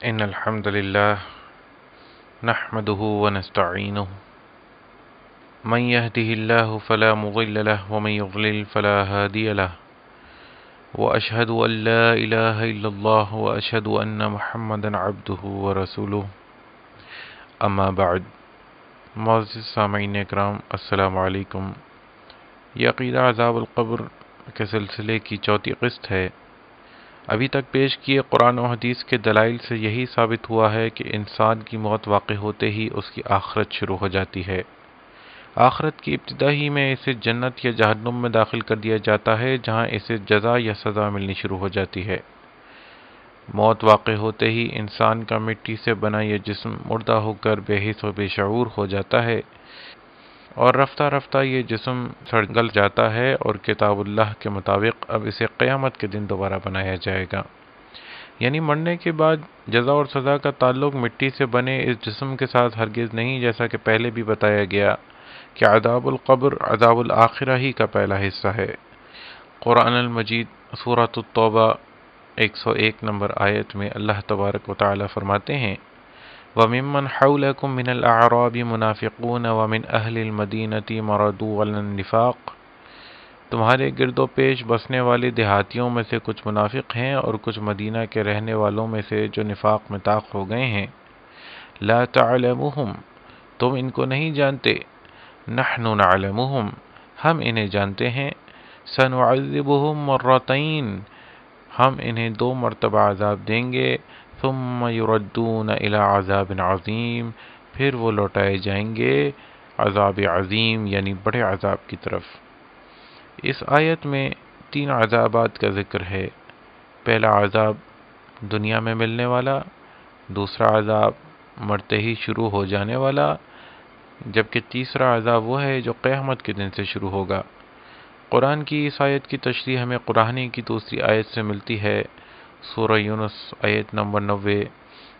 إن الحمد لله نحمده ونستعينه من يهده الله فلا مضل له ومن يضلل فلا هادي له وأشهد أن لا إله إلا الله وأشهد أن محمدا عبده ورسوله أما بعد. معزز سامعین اکرام، السلام علیکم. یہ عقیدہ عذاب القبر کے سلسلے کی چوتھی قسط ہے. ابھی تک پیش کیے قرآن و حدیث کے دلائل سے یہی ثابت ہوا ہے کہ انسان کی موت واقع ہوتے ہی اس کی آخرت شروع ہو جاتی ہے. آخرت کی ابتدا ہی میں اسے جنت یا جہنم میں داخل کر دیا جاتا ہے، جہاں اسے جزا یا سزا ملنی شروع ہو جاتی ہے. موت واقع ہوتے ہی انسان کا مٹی سے بنا یہ جسم مردہ ہو کر بے حس و بے شعور ہو جاتا ہے، اور رفتہ رفتہ یہ جسم سڑ جاتا ہے، اور کتاب اللہ کے مطابق اب اسے قیامت کے دن دوبارہ بنایا جائے گا. یعنی مرنے کے بعد جزا اور سزا کا تعلق مٹی سے بنے اس جسم کے ساتھ ہرگز نہیں، جیسا کہ پہلے بھی بتایا گیا کہ عذاب القبر عذاب الآخرہ ہی کا پہلا حصہ ہے. قرآن المجید سورۃ التوبہ 101 نمبر آیت میں اللہ تبارک و تعالی فرماتے ہیں: وَمِمَّنْ حَوْلَكُمْ مِنَ الْأَعْرَابِ مُنَافِقُونَ وَمِنْ أَهْلِ الْمَدِينَةِ مَرَدُوا عَلَى النِّفَاقِ. تمہارے گرد و پیش بسنے والے دیہاتیوں میں سے کچھ منافق ہیں، اور کچھ مدینہ کے رہنے والوں میں سے جو نفاق میں طاق ہو گئے ہیں. لا تعلمهم، تم ان کو نہیں جانتے. نحن نعلمهم، ہم انہیں جانتے ہیں. سنعذبهم مرتين، ہم انہیں 2 مرتبہ عذاب دیں گے. ثم يردون الى عذاب عظیم، پھر وہ لوٹائے جائیں گے عذاب عظیم یعنی بڑے عذاب کی طرف. اس آیت میں 3 عذابات کا ذکر ہے. پہلا عذاب دنیا میں ملنے والا، دوسرا عذاب مرتے ہی شروع ہو جانے والا، جبکہ تیسرا عذاب وہ ہے جو قیامت کے دن سے شروع ہوگا. قرآن کی اس آیت کی تشریح ہمیں قرآن کی دوسری آیت سے ملتی ہے، سورہ یونس آیت نمبر 90،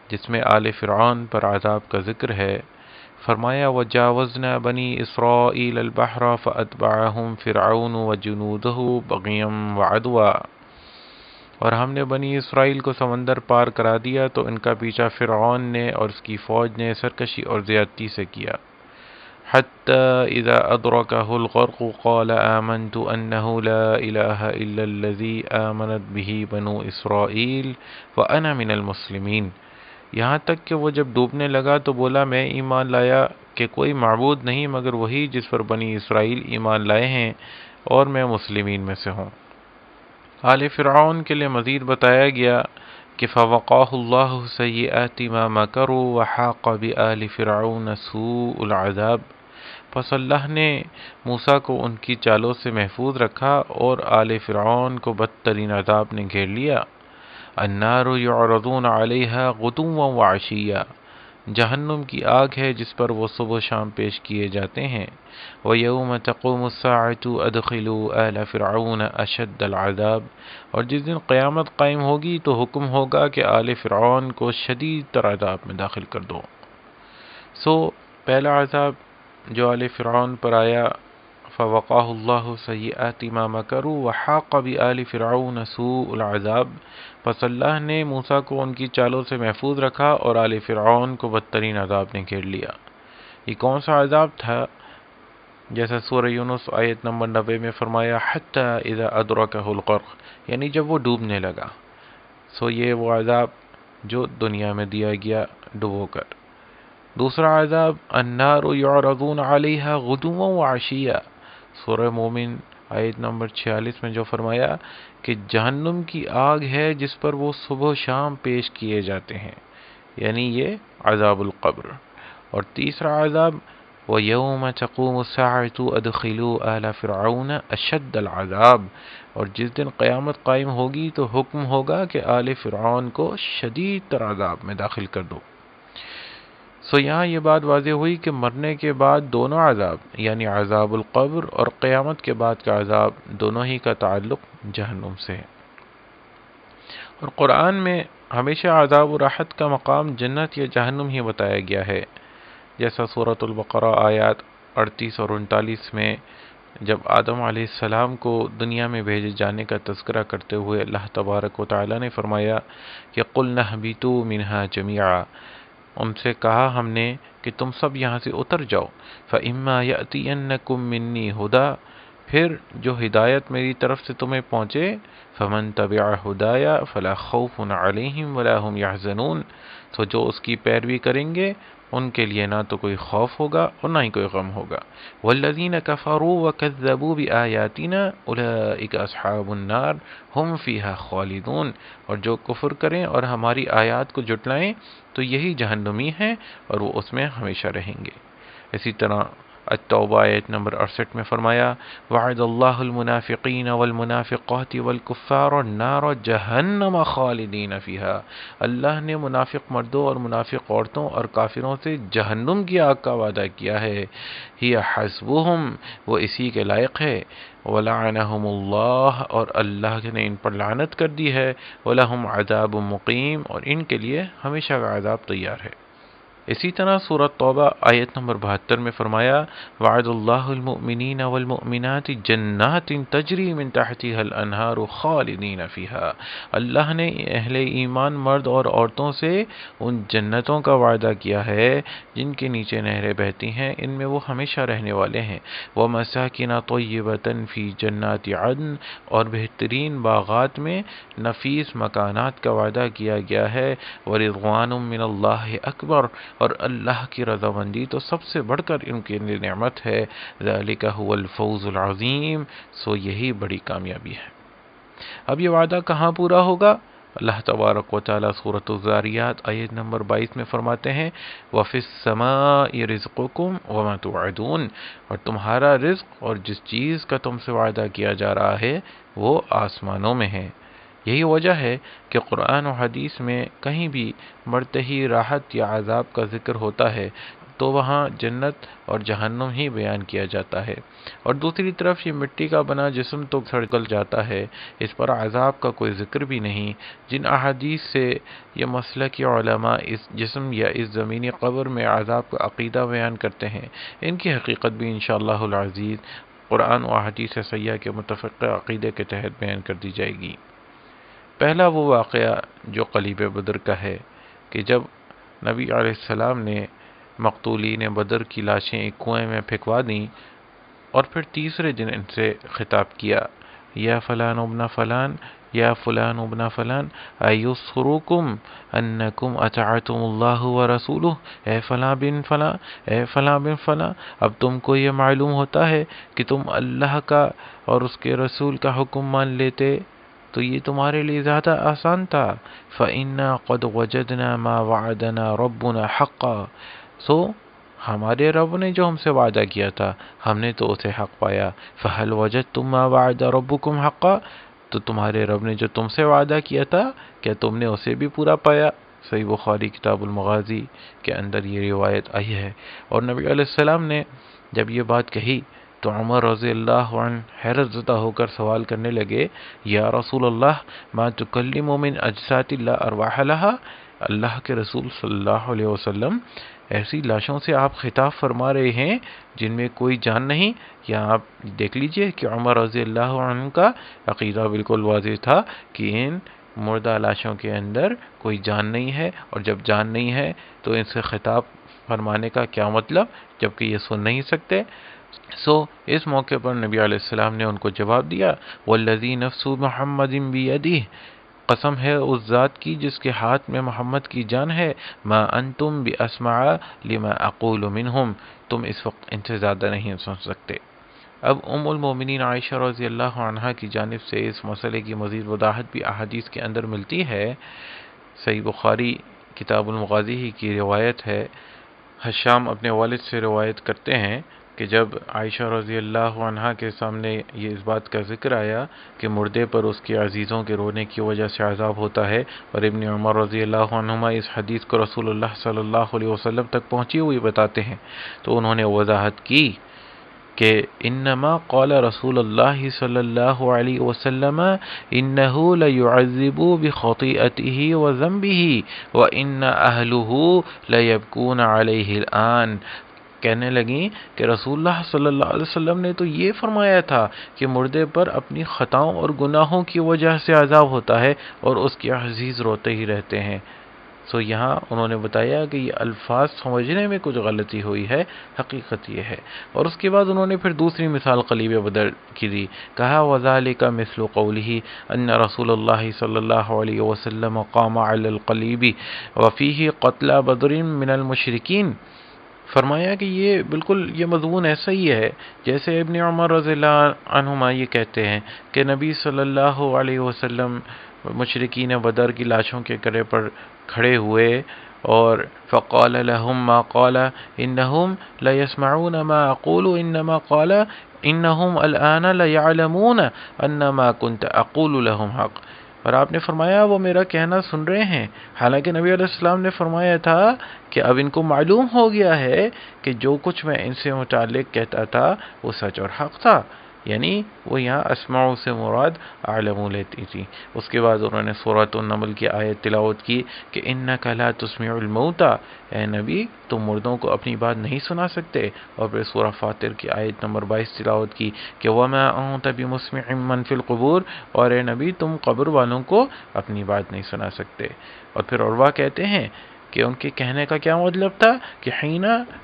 جس میں آل فرعون پر عذاب کا ذکر ہے. فرمایا: وَجَاوَزْنَا بَنِي إِسْرَائِيلَ الْبَحْرَ فَأَتْبَعَهُمْ فِرْعَوْنُ وَجُنُودُهُ بَغْيًا وَعَدْوًا. اور ہم نے بنی اسرائیل کو سمندر پار کرا دیا تو ان کا پیچھا فرعون نے اور اس کی فوج نے سرکشی اور زیادتی سے کیا. حَتَّى إِذَا أَدْرَكَهُ الْغَرْقُ قَالَ آمَنْتُ أَنَّهُ لَا إِلَهَ إِلَّا الَّذِي آمَنَتْ بِهِ بَنُو إِسْرَائِيلَ وَأَنَا مِنَ الْمُسْلِمِينَ. یہاں تک کہ وہ جب ڈوبنے لگا تو بولا: میں ایمان لایا کہ کوئی معبود نہیں مگر وہی جس پر بنی اسرائیل ایمان لائے ہیں، اور میں مسلمین میں سے ہوں. آل فرعون کے لیے مزید بتایا گیا کہ فَوَقَاهُ اللَّهُ سَيِّئَاتِ مَا مَكَرُوا وَحَاقَ بِآلِ فِرْعَوْنَ سُوءُ الْعَذَابِ. پس اللہ نے موسیٰ کو ان کی چالوں سے محفوظ رکھا، اور آل فرعون کو بدترین عذاب نے گھیر لیا. النار یعرضون علیہا غدوا وعشیا، جہنم کی آگ ہے جس پر وہ صبح و شام پیش کیے جاتے ہیں. وَيَوْمَ تَقُومُ السَّاعَةُ أَدْخِلُوا آلَ فِرْعَوْنَ أَشَدَّ الْعَذَابِ. اور جس دن قیامت قائم ہوگی تو حکم ہوگا کہ آل فرعون کو شدید تر عذاب میں داخل کر دو. پہلا عذاب جو آل فرعون پر آیا، فَوَقَاهُ اللَّهُ سَيِّئَاتِ مَا مَكَرُوا وَحَاقَ بِآلِ فِرْعَوْنَ سُوءُ الْعَذَابِ. پس اللہ نے موسیٰ کو ان کی چالوں سے محفوظ رکھا، اور آل فرعون کو بدترین عذاب نے گھیر لیا. یہ کون سا عذاب تھا؟ جیسا سورہ یونس آیت نمبر 90 میں فرمایا: حَتَّى إِذَا أَدْرَكَهُ الْغَرْقُ، یعنی جب وہ ڈوبنے لگا. یہ وہ عذاب جو دنیا میں دیا گیا ڈبو کر. دوسرا عذاب النار یعرضون علیہا غدوا وعشیا، سورہ مومن آیت نمبر 46 میں جو فرمایا کہ جہنم کی آگ ہے جس پر وہ صبح و شام پیش کیے جاتے ہیں، یعنی یہ عذاب القبر. اور تیسرا عذاب وَيَوْمَ تَقُومُ السَّاعَةُ أَدْخِلُوا آلَ فِرْعَوْنَ أَشَدَّ الْعَذَابِ. اور جس دن قیامت قائم ہوگی تو حکم ہوگا کہ آل فرعون کو شدید تر عذاب میں داخل کر دو. یہاں یہ بات واضح ہوئی کہ مرنے کے بعد دونوں عذاب یعنی عذاب القبر اور قیامت کے بعد کا عذاب دونوں ہی کا تعلق جہنم سے ہے. اور قرآن میں ہمیشہ عذاب و راحت کا مقام جنت یا جہنم ہی بتایا گیا ہے، جیسا سورۃ البقرہ آیات 38 اور 39 میں جب آدم علیہ السلام کو دنیا میں بھیجے جانے کا تذکرہ کرتے ہوئے اللہ تبارک و تعالیٰ نے فرمایا کہ قُلْنَا اهْبِطُوا مِنْهَا جَمِيعًا، ان سے کہا ہم نے کہ تم سب یہاں سے اتر جاؤ، فَإِمَّا يَأْتِيَنَّكُم مِّنِّي هُدًى، پھر جو ہدایت میری طرف سے تمہیں پہنچے، فَمَن تَبِعَ هُدَايَ فَلَا خَوْفٌ عَلَيْهِمْ وَلَا هُمْ يَحْزَنُونَ، تو جو اس کی پیروی کریں گے ان کے لیے نہ تو کوئی خوف ہوگا اور نہ ہی کوئی غم ہوگا۔ وَالَّذِينَ كَفَرُوا وَكَذَّبُوا بِآيَاتِنَا أُولَئِكَ أَصْحَابُ النَّارِ هُمْ فِيهَا خَالِدُونَ، اور جو کفر کریں اور ہماری آیات کو جھٹلائیں تو یہی جہنمی ہیں اور وہ اس میں ہمیشہ رہیں گے۔ اسی طرح التوبہ آیت نمبر 68 میں فرمایا وعد اللہ المنافقین والمنافقات والکفار النار جہنم خالدین فیہا، اللہ نے منافق مردوں اور منافق عورتوں اور کافروں سے جہنم کی آگ کا وعدہ کیا ہے، ہی حسبہم، وہ اسی کے لائق ہے، ولعنہم اللہ، اور اللہ نے ان پر لعنت کر دی ہے، ولہم عذاب مقیم، اور ان کے لیے ہمیشہ کا عذاب تیار ہے۔ اسی طرح سورۃ توبہ آیت نمبر 72 میں فرمایا وعد اللہ المؤمنین والمؤمنات جنات تجری من تحتها الانہار خالدین فیہا، اللہ نے اہل ایمان مرد اور عورتوں سے ان جنتوں کا وعدہ کیا ہے جن کے نیچے نہریں بہتی ہیں، ان میں وہ ہمیشہ رہنے والے ہیں۔ ومساکن طیبۃ فی جنات عدن، اور بہترین باغات میں نفیس مکانات کا وعدہ کیا گیا ہے۔ ورضوان من اللہ اکبر، اور اللہ کی رضامندی تو سب سے بڑھ کر ان کی نعمت ہے۔ ذالک هو الفوز العظیم، سو یہی بڑی کامیابی ہے۔ اب یہ وعدہ کہاں پورا ہوگا؟ اللہ تبارک و تعالیٰ سورۃ الذاریات آیت نمبر 22 میں فرماتے ہیں وَفِي السَّمَاءِ رِزْقُكُمْ وَمَا تُوعَدُونَ، اور تمہارا رزق اور جس چیز کا تم سے وعدہ کیا جا رہا ہے وہ آسمانوں میں ہے۔ یہی وجہ ہے کہ قرآن و حدیث میں کہیں بھی مرتہی راحت یا عذاب کا ذکر ہوتا ہے تو وہاں جنت اور جہنم ہی بیان کیا جاتا ہے، اور دوسری طرف یہ مٹی کا بنا جسم تو سڑگل جاتا ہے، اس پر عذاب کا کوئی ذکر بھی نہیں۔ جن احادیث سے یہ مسئلہ کی علماء اس جسم یا اس زمینی قبر میں عذاب کا عقیدہ بیان کرتے ہیں، ان کی حقیقت بھی انشاءاللہ العزیز قرآن و احادیث سیاح کے متفق عقیدے کے تحت بیان کر دی جائے گی۔ پہلا وہ واقعہ جو قلیب بدر کا ہے کہ جب نبی علیہ السلام نے مقتولین بدر کی لاشیں ایک کنویں میں پھینکوا دیں اور پھر تیسرے دن ان سے خطاب کیا یا فلان ابن فلان یا فلان ابن فلان ایسرکم انکم اطعتم اللہ ورسولہ، اے فلاں بن فلاں، اے فلاں بن فلاں، اب تم کو یہ معلوم ہوتا ہے کہ تم اللہ کا اور اس کے رسول کا حکم مان لیتے تو یہ تمہارے لیے زیادہ آسان تھا۔ فَإِنَّا قَدْ وَجَدْنَا مَا وَعَدَنَا رَبُّنَا حَقًّا، سو ہمارے رب نے جو ہم سے وعدہ کیا تھا ہم نے تو اسے حق پایا۔ فَهَلْ وَجَدْتُم مَا وَعَدَ رَبُّكُمْ حَقًّا، تو تمہارے رب نے جو تم سے وعدہ کیا تھا کیا تم نے اسے بھی پورا پایا؟ صحیح بخاری کتاب المغازی کے اندر یہ روایت آئی ہے۔ اور نبی علیہ السلام نے جب یہ بات کہی تو عمر رضی اللہ عنہ حیرت زدہ ہو کر سوال کرنے لگے یا رسول اللہ ما تکلم من اجساد اللہ ارواح لها، اللہ کے رسول صلی اللہ علیہ وسلم ایسی لاشوں سے آپ خطاب فرما رہے ہیں جن میں کوئی جان نہیں؟ یا آپ دیکھ لیجئے کہ عمر رضی اللہ عنہ کا عقیدہ بالکل واضح تھا کہ ان مردہ لاشوں کے اندر کوئی جان نہیں ہے، اور جب جان نہیں ہے تو ان سے خطاب فرمانے کا کیا مطلب جبکہ یہ سن نہیں سکتے۔ اس موقع پر نبی علیہ السلام نے ان کو جواب دیا والذی نفس محمد بیدہ، قسم ہے اس ذات کی جس کے ہاتھ میں محمد کی جان ہے، ما انتم باسمع لما اقول منہم، تم اس وقت ان سے زیادہ نہیں سن سکتے۔ اب ام المومنین عائشہ رضی اللہ عنہا کی جانب سے اس مسئلے کی مزید وضاحت بھی احادیث کے اندر ملتی ہے۔ صحیح بخاری کتاب المغازی ہی کی روایت ہے، حشام اپنے والد سے روایت کرتے ہیں کہ جب عائشہ رضی اللہ عنہا کے سامنے یہ اس بات کا ذکر آیا کہ مردے پر اس کے عزیزوں کے رونے کی وجہ سے عذاب ہوتا ہے، اور ابن عمر رضی اللہ عنہما اس حدیث کو رسول اللہ صلی اللہ علیہ وسلم تک پہنچی ہوئی بتاتے ہیں، تو انہوں نے وضاحت کی کہ انما قال رسول اللہ صلی اللہ علیہ وسلم انہو لیعذب بخطیئته وذنبه وان اہلہ لیبکون علیہ الان، کہنے لگیں کہ رسول اللہ صلی اللہ علیہ وسلم نے تو یہ فرمایا تھا کہ مردے پر اپنی خطاؤں اور گناہوں کی وجہ سے عذاب ہوتا ہے اور اس کے عزیز روتے ہی رہتے ہیں۔ یہاں انہوں نے بتایا کہ یہ الفاظ سمجھنے میں کچھ غلطی ہوئی ہے، حقیقت یہ ہے۔ اور اس کے بعد انہوں نے پھر دوسری مثال قلیب بدر کی دی، کہا وَذَلِكَ مِثْلُ قَوْلِهِ أَنَّ رسول اللہ صلی اللہ علیہ وسلم قام علی القلیب وفیہ قتل بدر من المشرکین۔ فرمایا کہ یہ بالکل یہ مضمون ایسا ہی ہے جیسے ابن عمر رضی اللہ عنہما یہ کہتے ہیں کہ نبی صلی اللہ علیہ وسلم مشرکین بدر کی لاشوں کے کرے پر کھڑے ہوئے اور فقال لهم ما قال انہم لا يسمعون ما اقول انما قال انہم الان لا يعلمون ان ما كنت اقول لهم حق۔ اور آپ نے فرمایا وہ میرا کہنا سن رہے ہیں، حالانکہ نبی علیہ السلام نے فرمایا تھا کہ اب ان کو معلوم ہو گیا ہے کہ جو کچھ میں ان سے متعلق کہتا تھا وہ سچ اور حق تھا، یعنی وہ یہاں اسمعوا سے مراد اعلموا لیتی تھی۔ اس کے بعد انہوں نے سورۃ النمل کی آیت تلاوت کی کہ انک لا تسمع الموتى، اے نبی تم مردوں کو اپنی بات نہیں سنا سکتے، اور پھر سورہ فاطر کی آیت نمبر 22 تلاوت کی کہ وما انت بمسمع من فی القبور، اور اے نبی تم قبر والوں کو اپنی بات نہیں سنا سکتے۔ اور پھر عروہ کہتے ہیں کہ ان کے کہنے کا کیا مطلب تھا کہ حین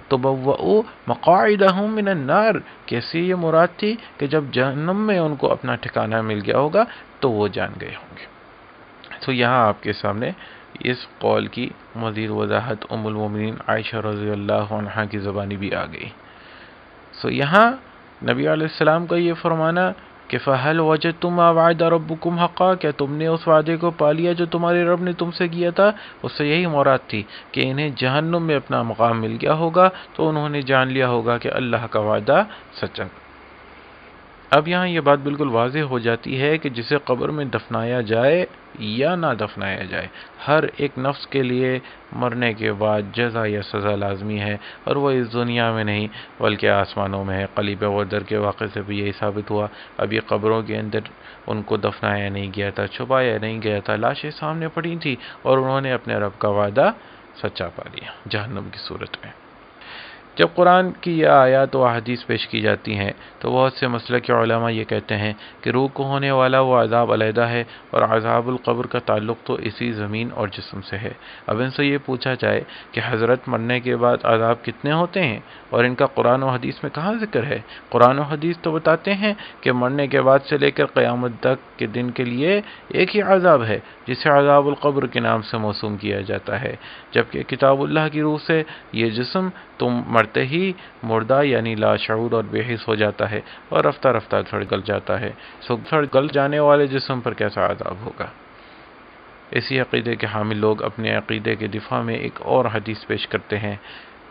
تبوؤ مقاعدہم من النار، کیسی یہ مراد تھی کہ جب جہنم میں ان کو اپنا ٹھکانہ مل گیا ہوگا تو وہ جان گئے ہوں گے۔ تو یہاں آپ کے سامنے اس قول کی مزید وضاحت ام المومنین عائشہ رضی اللہ عنہا کی زبانی بھی آ گئی۔ یہاں نبی علیہ السلام کا یہ فرمانا کہ فَهَلْ وَجَدْتُمْ مَا وَعَدَ رَبُّكُمْ حَقًّا، کیا تم نے اس وعدے کو پا لیا جو تمہارے رب نے تم سے کیا تھا؟ اس سے یہی مراد تھی کہ انہیں جہنم میں اپنا مقام مل گیا ہوگا تو انہوں نے جان لیا ہوگا کہ اللہ کا وعدہ سچا۔ اب یہاں یہ بات بالکل واضح ہو جاتی ہے کہ جسے قبر میں دفنایا جائے یا نہ دفنایا جائے، ہر ایک نفس کے لیے مرنے کے بعد جزا یا سزا لازمی ہے، اور وہ اس دنیا میں نہیں بلکہ آسمانوں میں ہے۔ قلیب بدر کے واقعے سے بھی یہی ثابت ہوا۔ اب یہ قبروں کے اندر ان کو دفنایا نہیں گیا تھا، چھپایا نہیں گیا تھا، لاشیں سامنے پڑی تھیں اور انہوں نے اپنے رب کا وعدہ سچا پا لیا جہنم کی صورت میں۔ جب قرآن کی یہ آیات و احادیث پیش کی جاتی ہیں تو بہت سے مسلک کے علماء یہ کہتے ہیں کہ روح کو ہونے والا وہ عذاب علیحدہ ہے اور عذاب القبر کا تعلق تو اسی زمین اور جسم سے ہے۔ اب ان سے یہ پوچھا جائے کہ حضرت مرنے کے بعد عذاب کتنے ہوتے ہیں اور ان کا قرآن و حدیث میں کہاں ذکر ہے؟ قرآن و حدیث تو بتاتے ہیں کہ مرنے کے بعد سے لے کر قیامت تک کے دن کے لیے ایک ہی عذاب ہے جسے عذاب القبر کے نام سے موسوم کیا جاتا ہے، جبکہ کتاب اللہ کی روح سے یہ جسم تم مرتے ہی مردہ یعنی لاشعور اور بے حس ہو جاتا ہے اور رفتہ رفتہ سڑ گل جاتا ہے۔ سڑ گل جانے والے جسم پر کیسا عذاب ہوگا؟ اسی عقیدے کے حامل لوگ اپنے عقیدے کے دفاع میں ایک اور حدیث پیش کرتے ہیں،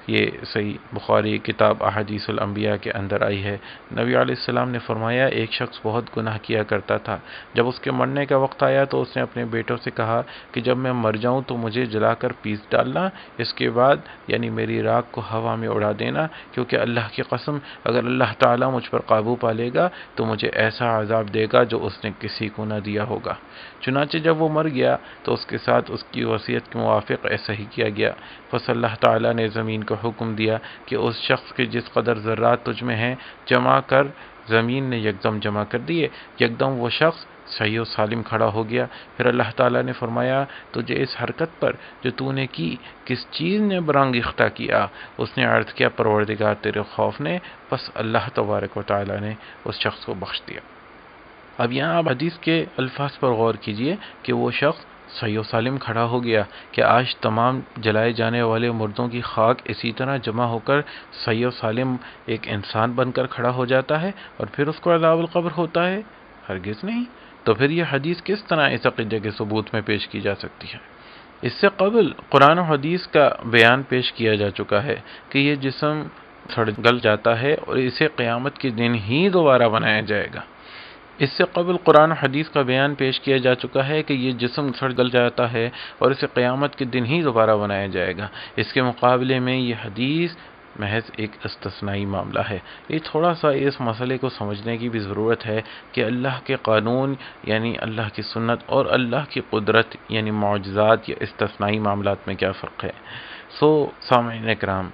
یہ صحیح بخاری کتاب احادیث الانبیاء کے اندر آئی ہے۔ نبی علیہ السلام نے فرمایا ایک شخص بہت گناہ کیا کرتا تھا، جب اس کے مرنے کا وقت آیا تو اس نے اپنے بیٹوں سے کہا کہ جب میں مر جاؤں تو مجھے جلا کر پیس ڈالنا، اس کے بعد یعنی میری راکھ کو ہوا میں اڑا دینا، کیونکہ اللہ کی قسم اگر اللہ تعالیٰ مجھ پر قابو پا لے گا تو مجھے ایسا عذاب دے گا جو اس نے کسی کو نہ دیا ہوگا۔ چنانچہ جب وہ مر گیا تو اس کے ساتھ اس کی وصیت کے موافق ایسا ہی کیا گیا۔ پس اللہ تعالیٰ نے زمین کو حکم دیا کہ اس شخص کے جس قدر ذرات تجھ میں ہیں جمع کر، زمین نے یکدم جمع کر دیے، یکدم وہ شخص صحیح و سالم کھڑا ہو گیا۔ پھر اللہ تعالیٰ نے فرمایا تجھے اس حرکت پر جو تو نے کی کس چیز نے برانگیختہ کیا؟ اس نے عرض کیا پروردگار تیرے خوف نے، پس اللہ تبارک و تعالیٰ نے اس شخص کو بخش دیا۔ اب یہاں آپ حدیث کے الفاظ پر غور کیجئے کہ وہ شخص صحیح و سالم کھڑا ہو گیا کہ آج تمام جلائے جانے والے مردوں کی خاک اسی طرح جمع ہو کر صحیح و سالم ایک انسان بن کر کھڑا ہو جاتا ہے اور پھر اس کو عذاب القبر ہوتا ہے؟ ہرگز نہیں۔ تو پھر یہ حدیث کس طرح اس عقیدے کے ثبوت میں پیش کی جا سکتی ہے؟ اس سے قبل قرآن و حدیث کا بیان پیش کیا جا چکا ہے کہ یہ جسم سڑ گل جاتا ہے اور اسے قیامت کے دن ہی دوبارہ بنایا جائے گا۔ اس سے قبل قرآن و حدیث کا بیان پیش کیا جا چکا ہے کہ یہ جسم سڑ گل جاتا ہے اور اسے قیامت کے دن ہی دوبارہ بنایا جائے گا۔ اس کے مقابلے میں یہ حدیث محض ایک استثنائی معاملہ ہے۔ یہ تھوڑا سا اس مسئلے کو سمجھنے کی بھی ضرورت ہے کہ اللہ کے قانون یعنی اللہ کی سنت اور اللہ کی قدرت یعنی معجزات یا استثنائی معاملات میں کیا فرق ہے۔ سامعین کرام،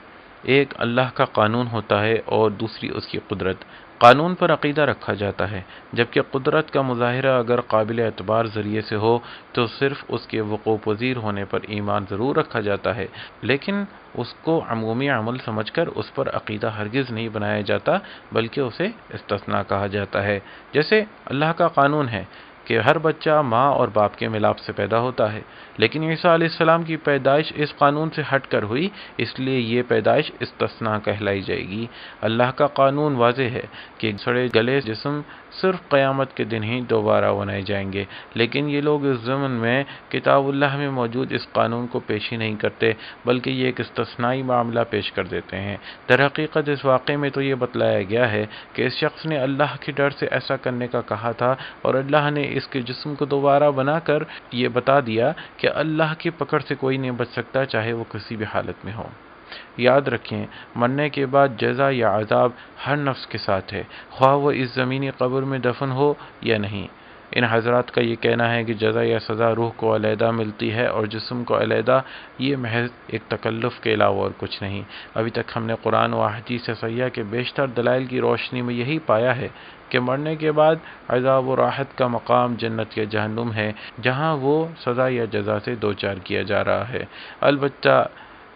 ایک اللہ کا قانون ہوتا ہے اور دوسری اس کی قدرت۔ قانون پر عقیدہ رکھا جاتا ہے، جبکہ قدرت کا مظاہرہ اگر قابل اعتبار ذریعے سے ہو تو صرف اس کے وقوع پذیر ہونے پر ایمان ضرور رکھا جاتا ہے، لیکن اس کو عمومی عمل سمجھ کر اس پر عقیدہ ہرگز نہیں بنایا جاتا، بلکہ اسے استثناء کہا جاتا ہے۔ جیسے اللہ کا قانون ہے کہ ہر بچہ ماں اور باپ کے ملاپ سے پیدا ہوتا ہے، لیکن عیسیٰ علیہ السلام کی پیدائش اس قانون سے ہٹ کر ہوئی، اس لیے یہ پیدائش استثناء کہلائی جائے گی۔ اللہ کا قانون واضح ہے کہ سڑے گلے جسم صرف قیامت کے دن ہی دوبارہ بنائے جائیں گے، لیکن یہ لوگ اس ضمن میں کتاب اللہ میں موجود اس قانون کو پیش ہی نہیں کرتے، بلکہ یہ ایک استثنائی معاملہ پیش کر دیتے ہیں۔ در حقیقت اس واقعے میں تو یہ بتلایا گیا ہے کہ اس شخص نے اللہ کے ڈر سے ایسا کرنے کا کہا تھا، اور اللہ نے اس کے جسم کو دوبارہ بنا کر یہ بتا دیا کہ اللہ کی پکڑ سے کوئی نہیں بچ سکتا، چاہے وہ کسی بھی حالت میں ہو۔ یاد رکھیں، مرنے کے بعد جزا یا عذاب ہر نفس کے ساتھ ہے، خواہ وہ اس زمینی قبر میں دفن ہو یا نہیں۔ ان حضرات کا یہ کہنا ہے کہ جزا یا سزا روح کو علیحدہ ملتی ہے اور جسم کو علیحدہ، یہ محض ایک تکلف کے علاوہ اور کچھ نہیں۔ ابھی تک ہم نے قرآن و احادیث صحیحہ کے بیشتر دلائل کی روشنی میں یہی پایا ہے کہ مرنے کے بعد عذاب و راحت کا مقام جنت یا جہنم ہے، جہاں وہ سزا یا جزا سے دوچار کیا جا رہا ہے۔ البتہ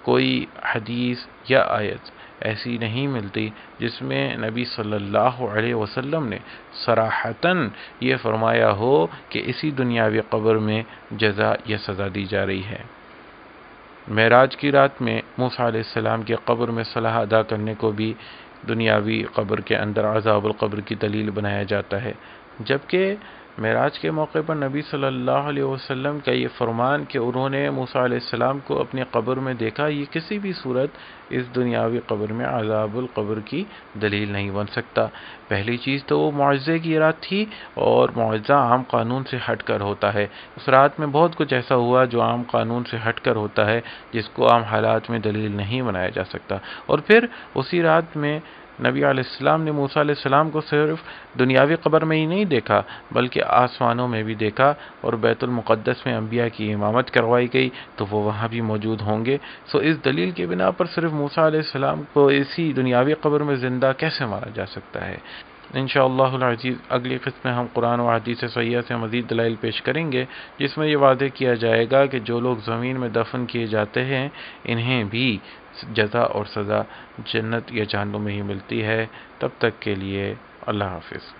کوئی حدیث یا آیت ایسی نہیں ملتی جس میں نبی صلی اللہ علیہ وسلم نے صراحتاً یہ فرمایا ہو کہ اسی دنیاوی قبر میں جزا یا سزا دی جا رہی ہے۔ معراج کی رات میں موسیٰ علیہ السلام کی قبر میں صلاح ادا کرنے کو بھی دنیاوی قبر کے اندر عذاب القبر کی دلیل بنایا جاتا ہے، جبکہ معراج کے موقع پر نبی صلی اللہ علیہ وسلم کا یہ فرمان کہ انہوں نے موسیٰ علیہ السلام کو اپنی قبر میں دیکھا، یہ کسی بھی صورت اس دنیاوی قبر میں عذاب القبر کی دلیل نہیں بن سکتا۔ پہلی چیز تو وہ معجزے کی رات تھی، اور معجزہ عام قانون سے ہٹ کر ہوتا ہے۔ اس رات میں بہت کچھ ایسا ہوا جو عام قانون سے ہٹ کر ہوتا ہے، جس کو عام حالات میں دلیل نہیں بنایا جا سکتا۔ اور پھر اسی رات میں نبی علیہ السلام نے موسیٰ علیہ السلام کو صرف دنیاوی قبر میں ہی نہیں دیکھا، بلکہ آسمانوں میں بھی دیکھا، اور بیت المقدس میں انبیاء کی امامت کروائی گئی تو وہ وہاں بھی موجود ہوں گے۔ سو اس دلیل کے بنا پر صرف موسیٰ علیہ السلام کو اسی دنیاوی قبر میں زندہ کیسے مانا جا سکتا ہے؟ انشاءاللہ العزیز اگلی قسط میں ہم قرآن و حدیث صحیحہ سے مزید دلائل پیش کریں گے، جس میں یہ واضح کیا جائے گا کہ جو لوگ زمین میں دفن کیے جاتے ہیں انہیں بھی جزا اور سزا جنت یا جہنم میں ہی ملتی ہے۔ تب تک کے لیے اللہ حافظ۔